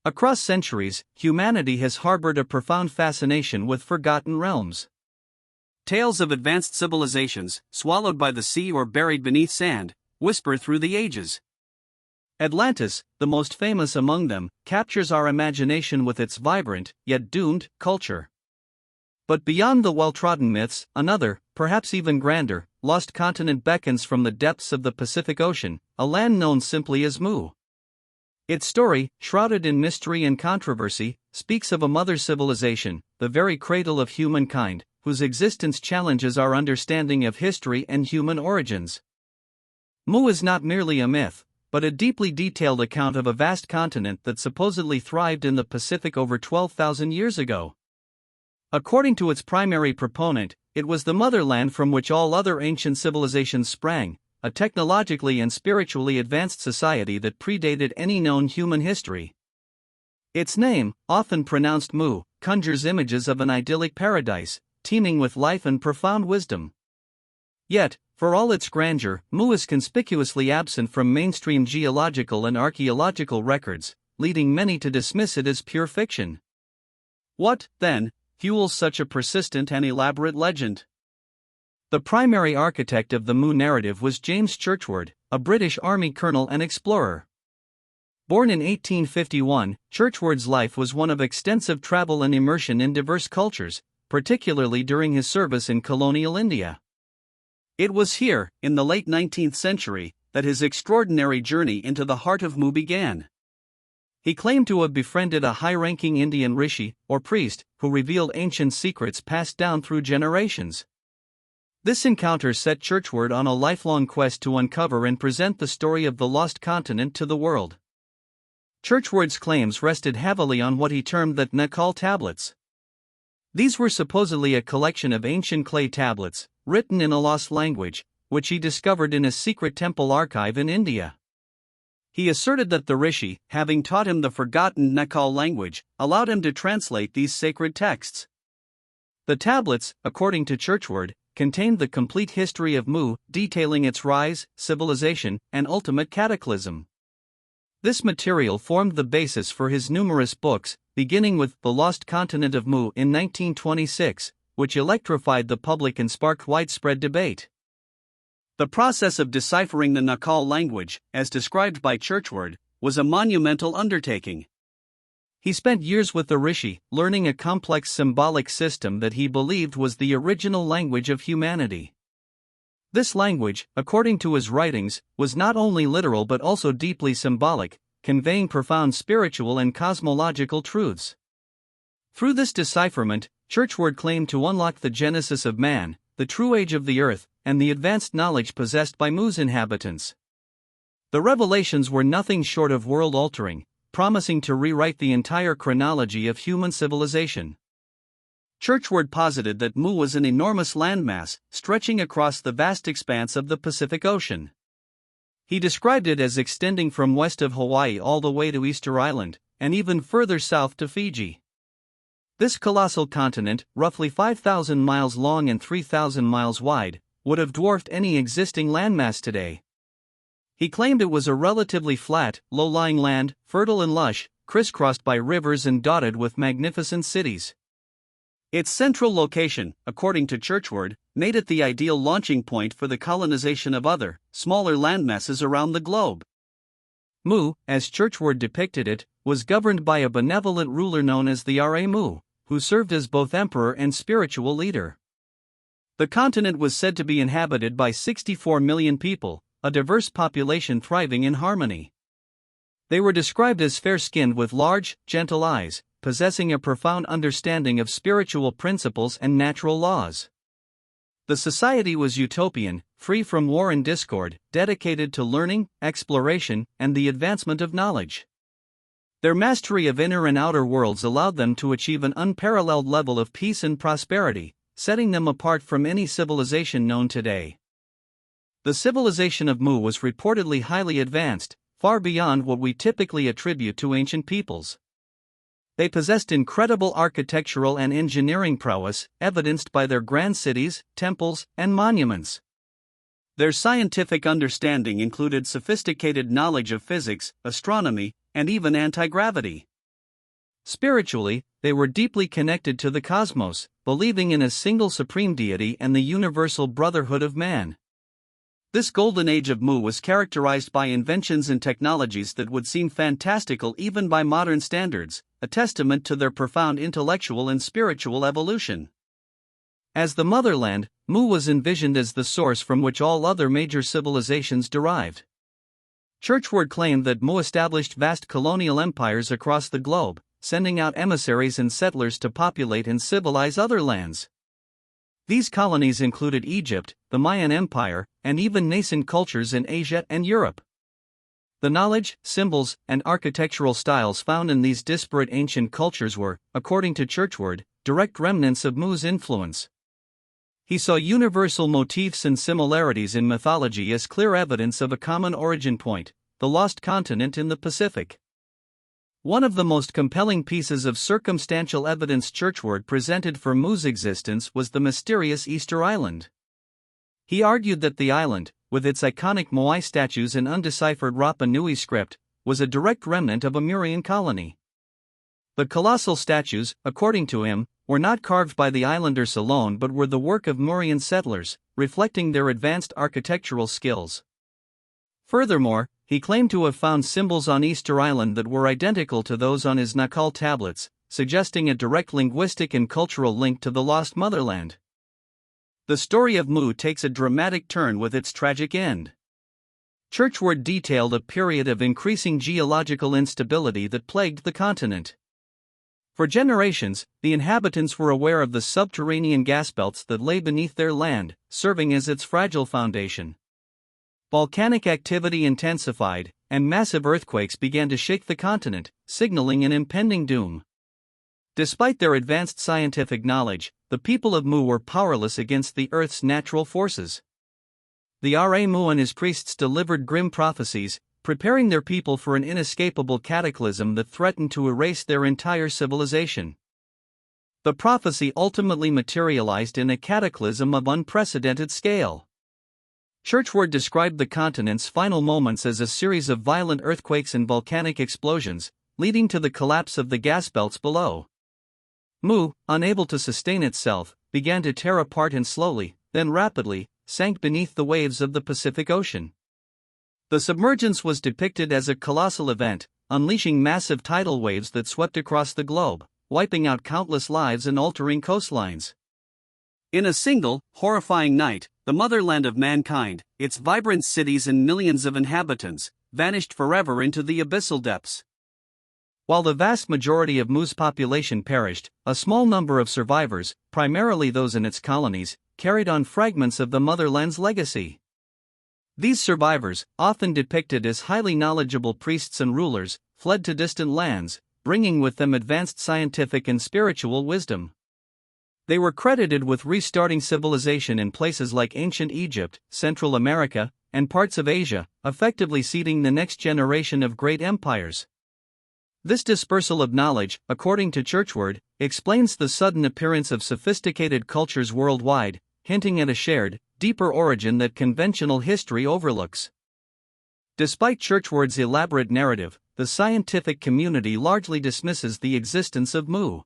Across centuries, humanity has harbored a profound fascination with forgotten realms. Tales of advanced civilizations, swallowed by the sea or buried beneath sand, whisper through the ages. Atlantis, the most famous among them, captures our imagination with its vibrant, yet doomed, culture. But beyond the well-trodden myths, another, perhaps even grander, lost continent beckons from the depths of the Pacific Ocean, a land known simply as Mu. Its story, shrouded in mystery and controversy, speaks of a mother civilization, the very cradle of humankind, whose existence challenges our understanding of history and human origins. Mu is not merely a myth, but a deeply detailed account of a vast continent that supposedly thrived in the Pacific over 12,000 years ago. According to its primary proponent, it was the motherland from which all other ancient civilizations sprang, a technologically and spiritually advanced society that predated any known human history. Its name, often pronounced Mu, conjures images of an idyllic paradise, teeming with life and profound wisdom. Yet, for all its grandeur, Mu is conspicuously absent from mainstream geological and archaeological records, leading many to dismiss it as pure fiction. What, then, fuels such a persistent and elaborate legend? The primary architect of the Mu narrative was James Churchward, a British Army colonel and explorer. Born in 1851, Churchward's life was one of extensive travel and immersion in diverse cultures, particularly during his service in colonial India. It was here, in the late 19th century, that his extraordinary journey into the heart of Mu began. He claimed to have befriended a high-ranking Indian rishi, or priest, who revealed ancient secrets passed down through generations. This encounter set Churchward on a lifelong quest to uncover and present the story of the lost continent to the world. Churchward's claims rested heavily on what he termed the Naacal tablets. These were supposedly a collection of ancient clay tablets, written in a lost language, which he discovered in a secret temple archive in India. He asserted that the rishi, having taught him the forgotten Naacal language, allowed him to translate these sacred texts. The tablets, according to Churchward, contained the complete history of Mu, detailing its rise, civilization, and ultimate cataclysm. This material formed the basis for his numerous books, beginning with The Lost Continent of Mu in 1926, which electrified the public and sparked widespread debate. The process of deciphering the Naacal language, as described by Churchward, was a monumental undertaking. He spent years with the rishi, learning a complex symbolic system that he believed was the original language of humanity. This language, according to his writings, was not only literal but also deeply symbolic, conveying profound spiritual and cosmological truths. Through this decipherment, Churchward claimed to unlock the genesis of man, the true age of the earth, and the advanced knowledge possessed by Mu's inhabitants. The revelations were nothing short of world-altering, promising to rewrite the entire chronology of human civilization. Churchward posited that Mu was an enormous landmass, stretching across the vast expanse of the Pacific Ocean. He described it as extending from west of Hawaii all the way to Easter Island, and even further south to Fiji. This colossal continent, roughly 5,000 miles long and 3,000 miles wide, would have dwarfed any existing landmass today. He claimed it was a relatively flat, low-lying land, fertile and lush, crisscrossed by rivers and dotted with magnificent cities. Its central location, according to Churchward, made it the ideal launching point for the colonization of other, smaller landmasses around the globe. Mu, as Churchward depicted it, was governed by a benevolent ruler known as the Ra-Mu, who served as both emperor and spiritual leader. The continent was said to be inhabited by 64 million people, a diverse population thriving in harmony. They were described as fair-skinned with large, gentle eyes, possessing a profound understanding of spiritual principles and natural laws. The society was utopian, free from war and discord, dedicated to learning, exploration, and the advancement of knowledge. Their mastery of inner and outer worlds allowed them to achieve an unparalleled level of peace and prosperity, setting them apart from any civilization known today. The civilization of Mu was reportedly highly advanced, far beyond what we typically attribute to ancient peoples. They possessed incredible architectural and engineering prowess, evidenced by their grand cities, temples, and monuments. Their scientific understanding included sophisticated knowledge of physics, astronomy, and even anti-gravity. Spiritually, they were deeply connected to the cosmos, believing in a single supreme deity and the universal brotherhood of man. This golden age of Mu was characterized by inventions and technologies that would seem fantastical even by modern standards, a testament to their profound intellectual and spiritual evolution. As the motherland, Mu was envisioned as the source from which all other major civilizations derived. Churchward claimed that Mu established vast colonial empires across the globe, sending out emissaries and settlers to populate and civilize other lands. These colonies included Egypt, the Mayan Empire, and even nascent cultures in Asia and Europe. The knowledge, symbols, and architectural styles found in these disparate ancient cultures were, according to Churchward, direct remnants of Mu's influence. He saw universal motifs and similarities in mythology as clear evidence of a common origin point, the lost continent in the Pacific. One of the most compelling pieces of circumstantial evidence Churchward presented for Mu's existence was the mysterious Easter Island. He argued that the island, with its iconic Moai statues and undeciphered Rapa Nui script, was a direct remnant of a Murian colony. The colossal statues, according to him, were not carved by the islanders alone but were the work of Murian settlers, reflecting their advanced architectural skills. Furthermore, he claimed to have found symbols on Easter Island that were identical to those on his Naacal tablets, suggesting a direct linguistic and cultural link to the lost motherland. The story of Mu takes a dramatic turn with its tragic end. Churchward detailed a period of increasing geological instability that plagued the continent. For generations, the inhabitants were aware of the subterranean gas belts that lay beneath their land, serving as its fragile foundation. Volcanic activity intensified, and massive earthquakes began to shake the continent, signaling an impending doom. Despite their advanced scientific knowledge, the people of Mu were powerless against the Earth's natural forces. The Ra Mu and his priests delivered grim prophecies, preparing their people for an inescapable cataclysm that threatened to erase their entire civilization. The prophecy ultimately materialized in a cataclysm of unprecedented scale. Churchward described the continent's final moments as a series of violent earthquakes and volcanic explosions, leading to the collapse of the gas belts below. Mu, unable to sustain itself, began to tear apart and slowly, then rapidly, sank beneath the waves of the Pacific Ocean. The submergence was depicted as a colossal event, unleashing massive tidal waves that swept across the globe, wiping out countless lives and altering coastlines. In a single, horrifying night, the motherland of mankind, its vibrant cities and millions of inhabitants, vanished forever into the abyssal depths. While the vast majority of Mu's population perished, a small number of survivors, primarily those in its colonies, carried on fragments of the motherland's legacy. These survivors, often depicted as highly knowledgeable priests and rulers, fled to distant lands, bringing with them advanced scientific and spiritual wisdom. They were credited with restarting civilization in places like ancient Egypt, Central America, and parts of Asia, effectively seeding the next generation of great empires. This dispersal of knowledge, according to Churchward, explains the sudden appearance of sophisticated cultures worldwide, hinting at a shared, deeper origin that conventional history overlooks. Despite Churchward's elaborate narrative, the scientific community largely dismisses the existence of Mu.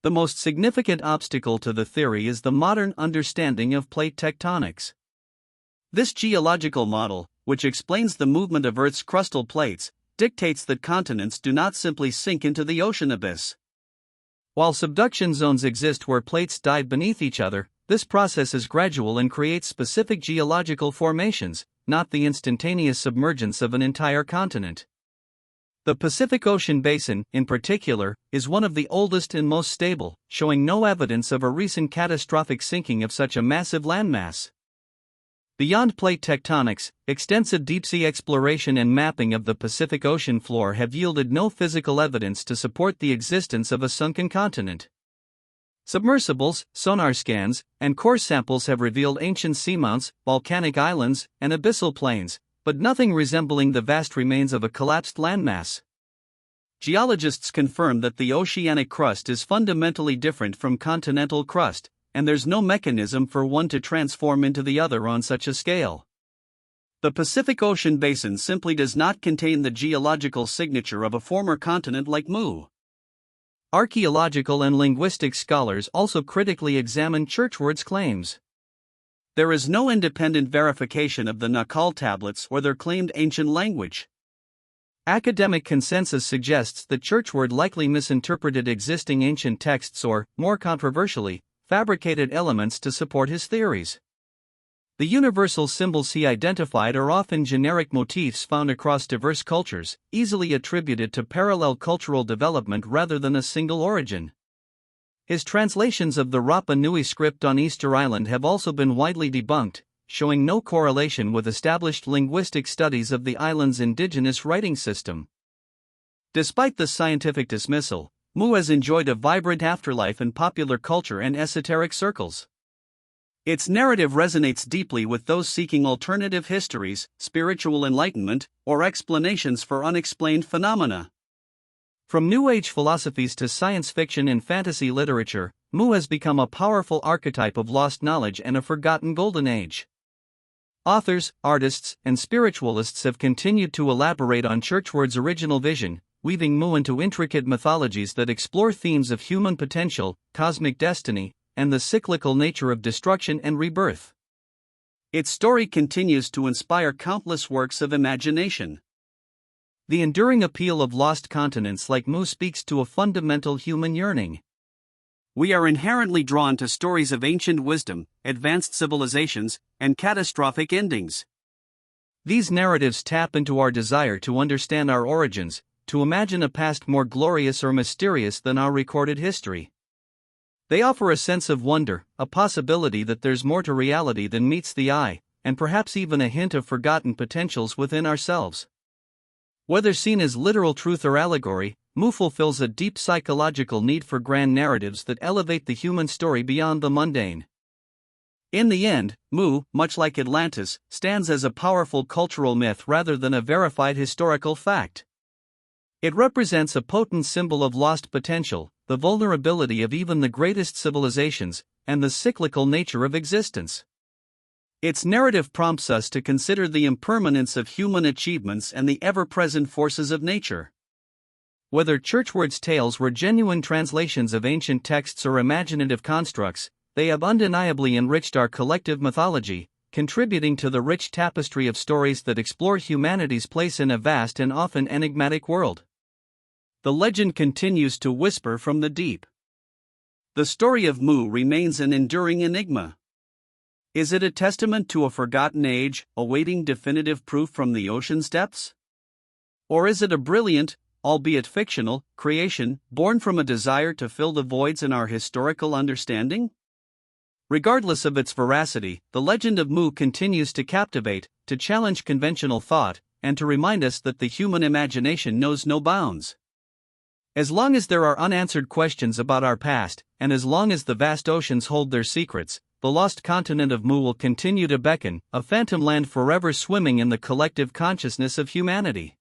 The most significant obstacle to the theory is the modern understanding of plate tectonics. This geological model, which explains the movement of Earth's crustal plates, dictates that continents do not simply sink into the ocean abyss. While subduction zones exist where plates dive beneath each other, this process is gradual and creates specific geological formations, not the instantaneous submergence of an entire continent. The Pacific Ocean Basin, in particular, is one of the oldest and most stable, showing no evidence of a recent catastrophic sinking of such a massive landmass. Beyond plate tectonics, extensive deep-sea exploration and mapping of the Pacific Ocean floor have yielded no physical evidence to support the existence of a sunken continent. Submersibles, sonar scans, and core samples have revealed ancient seamounts, volcanic islands, and abyssal plains, but nothing resembling the vast remains of a collapsed landmass. Geologists confirm that the oceanic crust is fundamentally different from continental crust, and there's no mechanism for one to transform into the other on such a scale. The Pacific Ocean Basin simply does not contain the geological signature of a former continent like Mu. Archaeological and linguistic scholars also critically examine Churchward's claims. There is no independent verification of the Naacal tablets or their claimed ancient language. Academic consensus suggests that Churchward likely misinterpreted existing ancient texts or, more controversially, fabricated elements to support his theories. The universal symbols he identified are often generic motifs found across diverse cultures, easily attributed to parallel cultural development rather than a single origin. His translations of the Rapa Nui script on Easter Island have also been widely debunked, showing no correlation with established linguistic studies of the island's indigenous writing system. Despite the scientific dismissal, Mu has enjoyed a vibrant afterlife in popular culture and esoteric circles. Its narrative resonates deeply with those seeking alternative histories, spiritual enlightenment, or explanations for unexplained phenomena. From New Age philosophies to science fiction and fantasy literature, Mu has become a powerful archetype of lost knowledge and a forgotten golden age. Authors, artists, and spiritualists have continued to elaborate on Churchward's original vision, weaving Mu into intricate mythologies that explore themes of human potential, cosmic destiny, and the cyclical nature of destruction and rebirth. Its story continues to inspire countless works of imagination. The enduring appeal of lost continents like Mu speaks to a fundamental human yearning. We are inherently drawn to stories of ancient wisdom, advanced civilizations, and catastrophic endings. These narratives tap into our desire to understand our origins, to imagine a past more glorious or mysterious than our recorded history. They offer a sense of wonder, a possibility that there's more to reality than meets the eye, and perhaps even a hint of forgotten potentials within ourselves. Whether seen as literal truth or allegory, Mu fulfills a deep psychological need for grand narratives that elevate the human story beyond the mundane. In the end, Mu, much like Atlantis, stands as a powerful cultural myth rather than a verified historical fact. It represents a potent symbol of lost potential, the vulnerability of even the greatest civilizations, and the cyclical nature of existence. Its narrative prompts us to consider the impermanence of human achievements and the ever-present forces of nature. Whether Churchward's tales were genuine translations of ancient texts or imaginative constructs, they have undeniably enriched our collective mythology, contributing to the rich tapestry of stories that explore humanity's place in a vast and often enigmatic world. The legend continues to whisper from the deep. The story of Mu remains an enduring enigma. Is it a testament to a forgotten age, awaiting definitive proof from the ocean's depths? Or is it a brilliant, albeit fictional, creation, born from a desire to fill the voids in our historical understanding? Regardless of its veracity, the legend of Mu continues to captivate, to challenge conventional thought, and to remind us that the human imagination knows no bounds. As long as there are unanswered questions about our past, and as long as the vast oceans hold their secrets, the lost continent of Mu will continue to beckon, a phantom land forever swimming in the collective consciousness of humanity.